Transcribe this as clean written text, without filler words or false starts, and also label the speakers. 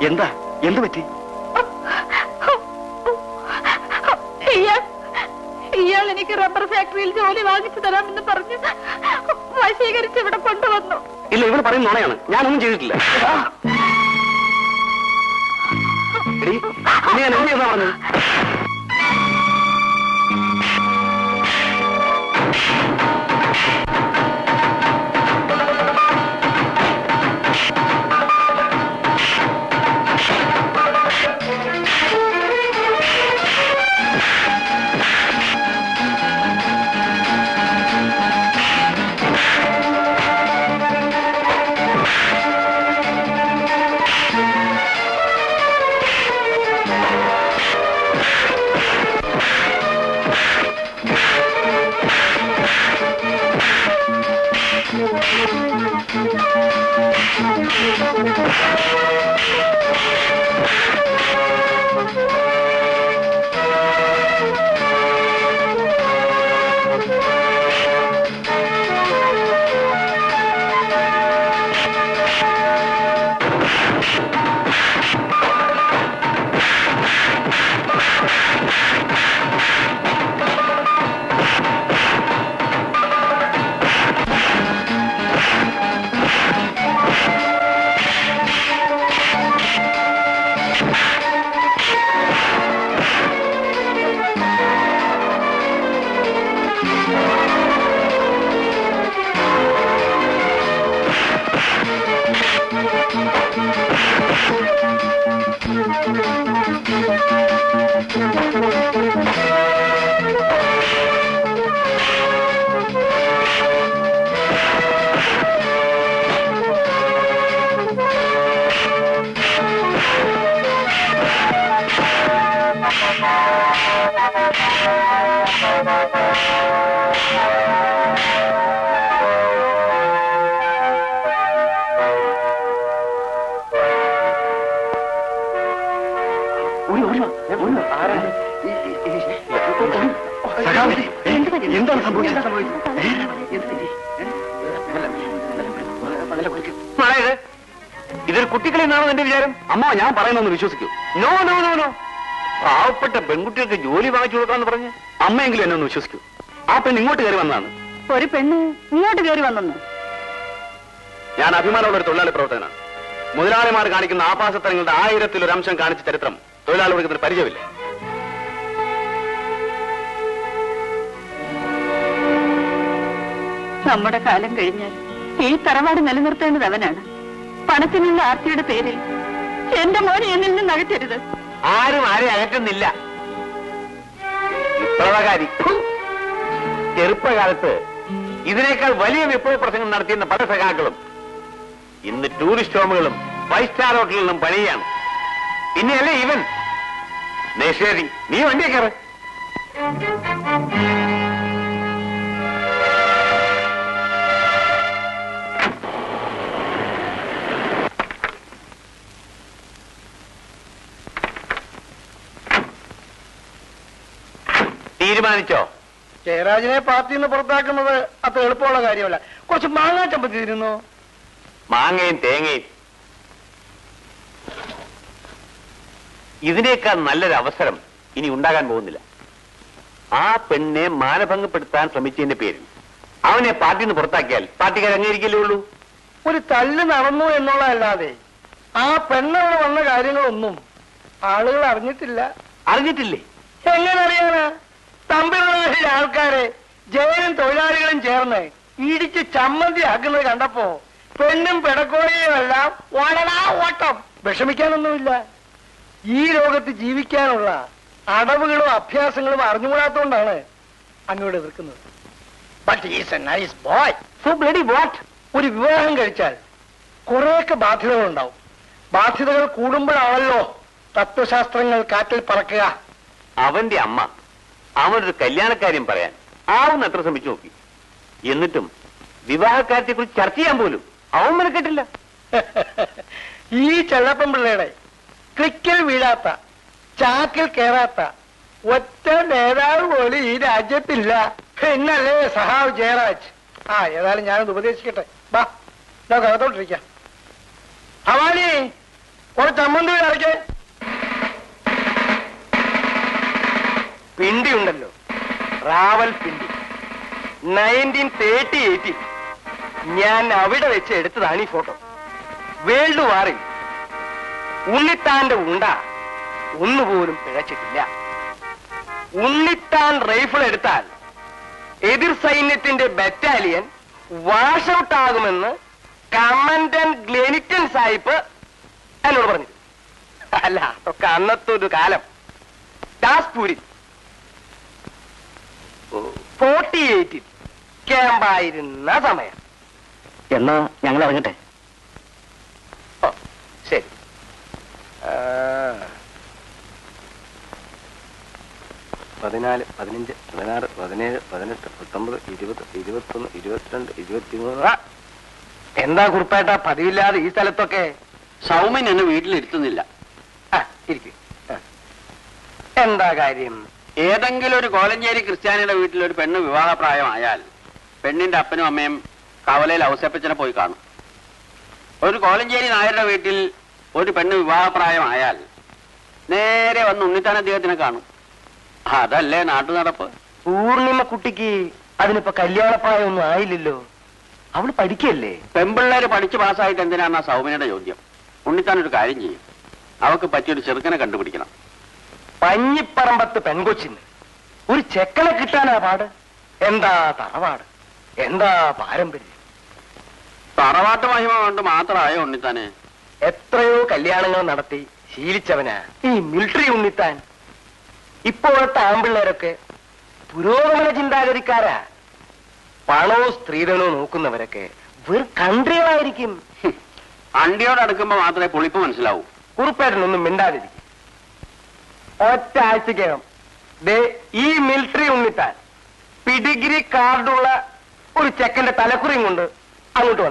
Speaker 1: എന്താ എന്ത് പറ്റി?
Speaker 2: ഇയാൾ എനിക്ക് റബ്ബർ ഫാക്ടറിയിൽ ജോലി വാങ്ങിച്ചു തരാമെന്ന് പറഞ്ഞ് വശീകരിച്ച് ഇവിടെ കൊണ്ടുവന്നു.
Speaker 1: ഇല്ല, ഇവള് പറയുന്ന നുണയാണ്. ഞാനൊന്നും ചെയ്തിട്ടില്ല. ഞാൻ എന്ത് ചെയ്താ പറഞ്ഞത്? എന്താണ് സംഭവിച്ചത്? ഇതൊരു കുട്ടികളെ എന്നാണോ എന്റെ വിചാരം? അമ്മ, ഞാൻ പറയുന്നൊന്ന് വിശ്വസിക്കൂ. നോ നോ നോ നോ, പാവപ്പെട്ട പെൺകുട്ടികൾക്ക് ജോലി വാങ്ങിച്ചു കൊടുക്കാന്ന് പറഞ്ഞ് അമ്മയെങ്കിലും എന്നെ ഒന്ന് വിശ്വസിക്കൂ. ആ പെണ്ണ് ഇങ്ങോട്ട് കയറി വന്നതാണ്.
Speaker 2: ഒരു പെണ്ണ് ഇങ്ങോട്ട് കയറി വന്നു?
Speaker 1: ഞാൻ അഭിമാനമുള്ള ഒരു തൊഴിലാളി പ്രവർത്തകനാണ്. മുതലാളിമാർ കാണിക്കുന്ന ആഭാസത്തരങ്ങളുടെ 1000-ൽ-1 അംശം കാണിച്ച ചരിത്രം തൊഴിലാളി വർഗത്തിന് പരിചയമില്ല.
Speaker 2: നമ്മുടെ കാലം കഴിഞ്ഞാൽ ഈ തറവാട് നിലനിർത്തേണ്ടത് അവനാണ്. പണത്തിനുള്ള ആർത്തിയുടെ പേരിൽ എന്റെ മോനെ എന്നിൽ നിന്ന് അകറ്റരുത്.
Speaker 3: ആരും ആരെ അകറ്റുന്നില്ല. വിപ്ലവകാരി ചെറുപ്പകാലത്ത് ഇതിനേക്കാൾ വലിയ വിപ്ലവ പ്രസംഗം നടത്തിയിരുന്ന പല സഖാക്കളും ഇന്ന് ടൂറിസ്റ്റ് ഹോമുകളും 5 സ്റ്റാർ ഹോട്ടലുകളിലും പണിയാണ്. പിന്നെയല്ലേ ഇവൻ. ശരി, നീ വണ്ടിയെ കയറ്. തീരുമാനിച്ചോ?
Speaker 4: ജയരാജനെ പാർട്ടിയിൽ നിന്ന് പുറത്താക്കുന്നത് അത്ര എളുപ്പമുള്ള കാര്യമല്ല. കുറച്ച് മാങ്ങാ ചമ്പത്തി തരുന്നു.
Speaker 3: മാങ്ങയും തേങ്ങയും ഇതിനേക്കാൾ നല്ലൊരു അവസരം ഇനി ഉണ്ടാകാൻ പോകുന്നില്ല. ആ പെണ്ണെ മാനഭംഗപ്പെടുത്താൻ ശ്രമിച്ചതിന്റെ പേരിൽ അവനെ പാർട്ടിയിൽ നിന്ന് പുറത്താക്കിയാൽ പാർട്ടിക്കാർ അംഗീകരിക്കലേ ഉള്ളൂ.
Speaker 4: ഒരു തല്ല് നടന്നു എന്നുള്ളതല്ലാതെ ആ പെണ്ണവിടെ വന്ന കാര്യങ്ങളൊന്നും ആളുകൾ അറിഞ്ഞിട്ടില്ല.
Speaker 3: അറിഞ്ഞിട്ടില്ലേ?
Speaker 4: എങ്ങനെ അറിയാനാ? തമ്പിലുള്ള ആൾക്കാരെ ജയനും തൊഴിലാളികളും ചേർന്ന് ഇടിച്ച് ചമ്മന്തി ആക്കുന്നത് കണ്ടപ്പോ പെണ്ണും പിടക്കോഴിയും എല്ലാം ഓടടാ ഓട്ടം. വിഷമിക്കാനൊന്നുമില്ല. ഈ ലോകത്ത് ജീവിക്കാനുള്ള അടവുകളും അഭ്യാസങ്ങളും അറിഞ്ഞുകൂടാത്തോണ്ടാണ് അങ്ങോട്ട് എതിർക്കുന്നത്. But is A nice boy. So bloody what? ഒരു വിവാഹം കഴിച്ചാൽ കുറെയൊക്കെ ബാധ്യതകൾ ഉണ്ടാവും. ബാധ്യതകൾ കൂടുമ്പോഴാണല്ലോ തത്വശാസ്ത്രങ്ങൾ കാറ്റിൽ പറക്കുക.
Speaker 3: അവന്റെ അമ്മ അവനൊരു കല്യാണക്കാര്യം പറയാൻ ആവുന്നത്ര ശ്രമിച്ചു നോക്കി. എന്നിട്ടും വിവാഹക്കാര്യത്തെ കുറിച്ച് ചർച്ച ചെയ്യാൻ പോലും അവൻ മെനക്കെട്ടില്ല.
Speaker 4: ഈ ചെള്ളപ്പൻ പിള്ളയുടെ ക്ലിക്കിൽ വീഴാത്ത, ചാക്കിൽ കയറാത്ത ഒറ്റ നേതാവ് പോലും ഈ രാജ്യത്തില്ല. പിന്നല്ലേ സഹാവ് ജയരാജ്. ഏതായാലും ഞാനൊന്ന് ഉപദേശിക്കട്ടെ. വാ, നമുക്ക് അകത്തോട്ടിരിക്കാം. ഭവാനി, കുറച്ച് ചമ്മന്തി അടയ്ക്കേ. പിണ്ടി ഉണ്ടല്ലോ, റാവൽ പിണ്ടി. 1938 ഞാൻ അവിടെ വെച്ച് എടുത്തതാണ് ഈ ഫോട്ടോ. വേൾഡ് വാറിൽ ഉണ്ണിത്താന്റെ ഉണ്ട ഒന്നുപോലും പിഴച്ചിട്ടില്ല. ഉണ്ണിത്താൻ റൈഫിൾ എടുത്താൽ എതിർ സൈന്യത്തിന്റെ ബറ്റാലിയൻ വാഷ് ഔട്ട് ആകുമെന്ന് കമാൻഡന്റ് ഗ്ലെനിറ്റൻ സാഹിബ് എന്നോട് പറഞ്ഞു. അല്ല, അതൊക്കെ അന്നത്തെ ഒരു കാലം. ദാസ്പൂരിൽ 48 ക്യാമ്പായിരുന്ന സമയം.
Speaker 1: എന്നാ ഞങ്ങൾ ഇറങ്ങട്ടെ.
Speaker 4: ഓ ശരി. 14, 15, 16, 17, 18, 19, 20, 21, 22, 23. എന്താ കുറിപ്പേട്ട പതിവില്ലാതെ ഈ സ്ഥലത്തൊക്കെ?
Speaker 1: സൗമ്യൻ എന്നെ വീട്ടിലിരുത്തുന്നില്ല.
Speaker 4: ഇരിക്കും. എന്താ കാര്യം?
Speaker 1: ഏതെങ്കിലും ഒരു കോലഞ്ചേരി ക്രിസ്ത്യാനിയുടെ വീട്ടിൽ ഒരു പെണ്ണ് വിവാഹപ്രായമായാൽ പെണ്ണിന്റെ അപ്പനും അമ്മയും കവലയിൽ ഔസേപ്പച്ചനെ പോയി കാണും. ഒരു കോലഞ്ചേരി നായരുടെ വീട്ടിൽ ഒരു പെണ്ണ് വിവാഹപ്രായമായാൽ നേരെ വന്ന് ഉണ്ണിത്താൻ അദ്ദേഹത്തിനെ കാണും. അതല്ലേ നാട്ടു നടപ്പ്.
Speaker 4: പൂർണിമ കുട്ടിക്ക് അതിനിപ്പോ കല്യാണപ്രായമൊന്നും ആയില്ലല്ലോ. അവള് പഠിക്കല്ലേ?
Speaker 1: പെമ്പിള്ളേര് പഠിച്ചു പാസ്സായിട്ട് എന്തിനാണ് ആ സൗമ്യയുടെ ചോദ്യം. ഉണ്ണിത്താൻ ഒരു കാര്യം ചെയ്യും, അവക്ക് പറ്റിയൊരു ചെറുക്കനെ കണ്ടുപിടിക്കണം.
Speaker 4: പഞ്ഞിപ്പറമ്പത്ത് പെൺകൊച്ചിന് ഒരു ചെക്കനെ കിട്ടാനാ പാട്. എന്താ തറവാട്, എന്താ പാരമ്പര്യം.
Speaker 1: തറവാട്ട് മഹിമ കൊണ്ട് മാത്രമായോ ഉണ്ണിത്താന്?
Speaker 4: എത്രയോ കല്യാണങ്ങൾ നടത്തി ശീലിച്ചവനാ ഈ മിലിറ്ററി ഉണ്ണിത്താൻ. ഇപ്പോഴത്തെ ആമ്പിള്ളേരൊക്കെ പുരോഗമന ചിന്താഗതിക്കാരാ. പണവും സ്ത്രീധനവും നോക്കുന്നവരൊക്കെ വെറും കൺട്രികളായിരിക്കും.
Speaker 1: അണ്ടിയോട് അടുക്കുമ്പോ മാത്രമേ പൊളിപ്പ് മനസ്സിലാവൂ.
Speaker 4: കുറുപ്പേട്ടനൊന്നും മിണ്ടാതിരിക്കും. ഒറ്റ ആഴ്ചക്കകം ഈ മിലിറ്ററി ഉണ്ണിത്താൻ പിഡിഗ്രി കാർഡുള്ള ഒരു ചെക്കന്റെ തലക്കുറിയും കൊണ്ട് അങ്ങോട്ട് വന്നേ.